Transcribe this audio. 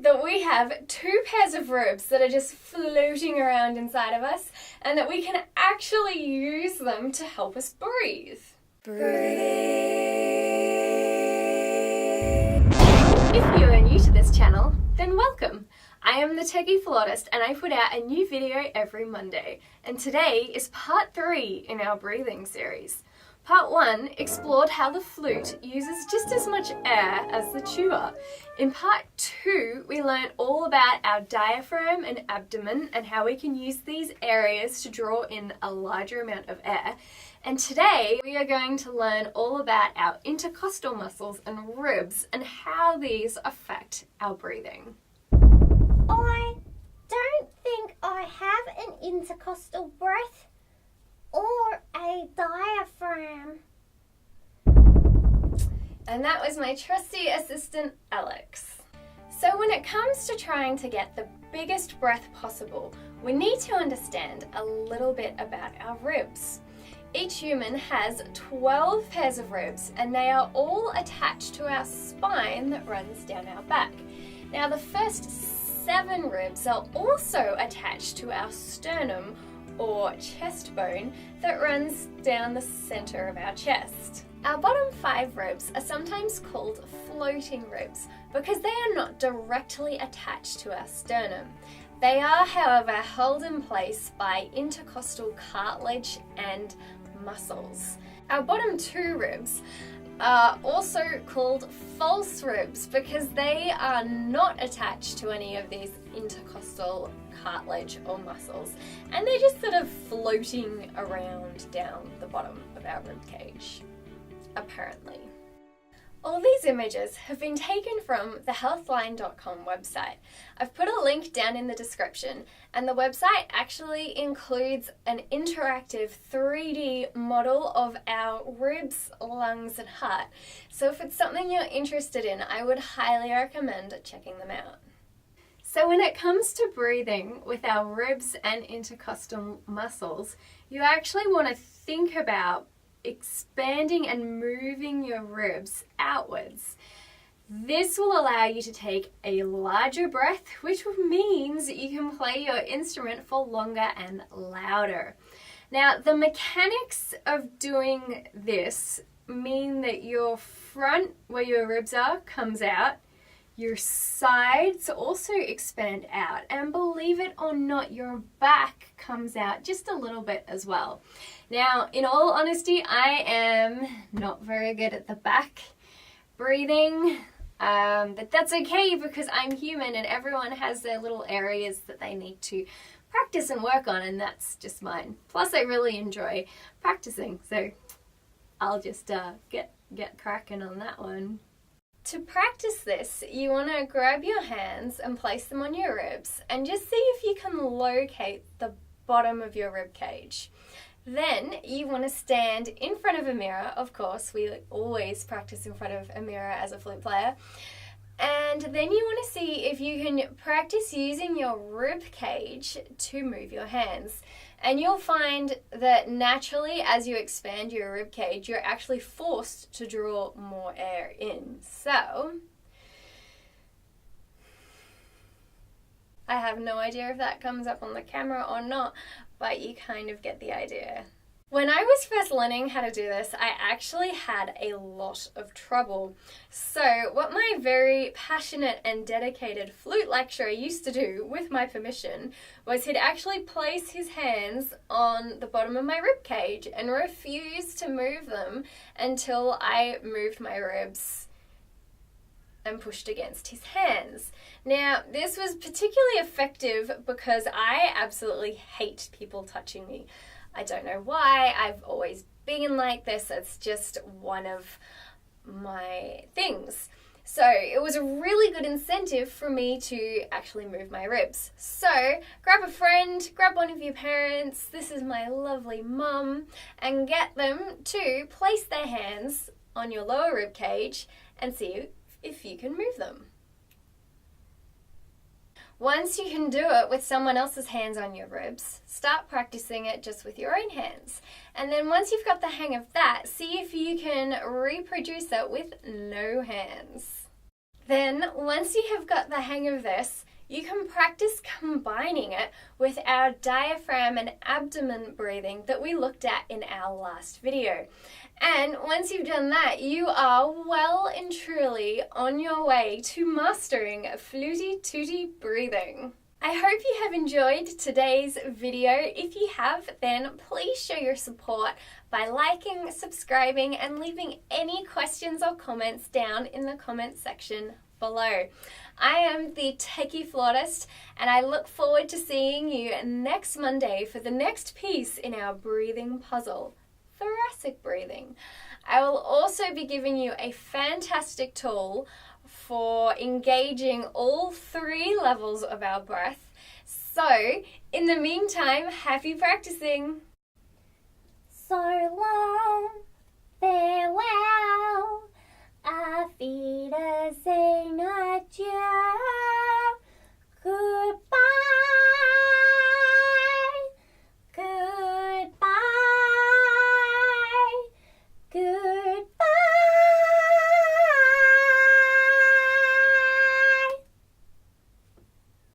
that we have 2 pairs of ribs that are just floating around inside of us and that we can actually use them to help us breathe? If you are new to this channel, then welcome. I am the Techie flautist and I put out a new video every Monday, and today is part 3 in our breathing series. Part 1 explored how the flute uses just as much air as the tuba. In part 2, we learned all about our diaphragm and abdomen and how we can use these areas to draw in a larger amount of air. And today we are going to learn all about our intercostal muscles and ribs and how these affect our breathing. I don't think I have an intercostal breath or a diaphragm. And that was my trusty assistant, Alex. So when it comes to trying to get the biggest breath possible, we need to understand a little bit about our ribs. Each human has 12 pairs of ribs and they are all attached to our spine that runs down our back. Now the first 7 ribs are also attached to our sternum or chest bone that runs down the center of our chest. Our bottom 5 ribs are sometimes called floating ribs because they are not directly attached to our sternum. They are, however, held in place by intercostal cartilage and muscles. Our bottom 2 ribs are also called false ribs because they are not attached to any of these intercostal cartilage or muscles, and they're just sort of floating around down the bottom of our rib cage, apparently. All these images have been taken from the healthline.com website. I've put a link down in the description, and the website actually includes an interactive 3D model of our ribs, lungs and heart. So if it's something you're interested in, I would highly recommend checking them out. So when it comes to breathing with our ribs and intercostal muscles, you actually want to think about expanding and moving your ribs outwards. This will allow you to take a larger breath, which means you can play your instrument for longer and louder. Now, the mechanics of doing this mean that your front, where your ribs are, comes out. Your sides also expand out, and believe it or not, your back comes out just a little bit as well. Now, in all honesty, I am not very good at the back breathing, but that's okay because I'm human and everyone has their little areas that they need to practice and work on, and that's just mine. Plus, I really enjoy practicing, so I'll just get cracking on that one. To practice this, you want to grab your hands and place them on your ribs and just see if you can locate the bottom of your rib cage. Then you want to stand in front of a mirror. Of course, we always practice in front of a mirror as a flute player. And then you want to see if you can practice using your rib cage to move your hands. And you'll find that naturally, as you expand your rib cage, you're actually forced to draw more air in. So, I have no idea if that comes up on the camera or not, but you kind of get the idea. When I was first learning how to do this, I actually had a lot of trouble. So what my very passionate and dedicated flute lecturer used to do, with my permission, was he'd actually place his hands on the bottom of my rib cage and refuse to move them until I moved my ribs and pushed against his hands. Now, this was particularly effective because I absolutely hate people touching me. I don't know why, I've always been like this, it's just one of my things. So it was a really good incentive for me to actually move my ribs. So grab a friend, grab one of your parents, this is my lovely mum, and get them to place their hands on your lower rib cage and see if you can move them. Once you can do it with someone else's hands on your ribs, start practicing it just with your own hands. And then once you've got the hang of that, see if you can reproduce it with no hands. Then, once you have got the hang of this, you can practice combining it with our diaphragm and abdomen breathing that we looked at in our last video. And once you've done that, you are well and truly on your way to mastering fluty tooty breathing. I hope you have enjoyed today's video. If you have, then please show your support by liking, subscribing, and leaving any questions or comments down in the comment section below. I am the Techie Flautist, and I look forward to seeing you next Monday for the next piece in our breathing puzzle, thoracic breathing. I will also be giving you a fantastic tool for engaging all 3 levels of our breath. So, in the meantime, happy practicing! So long, farewell, auf Wiedersehen, adieu.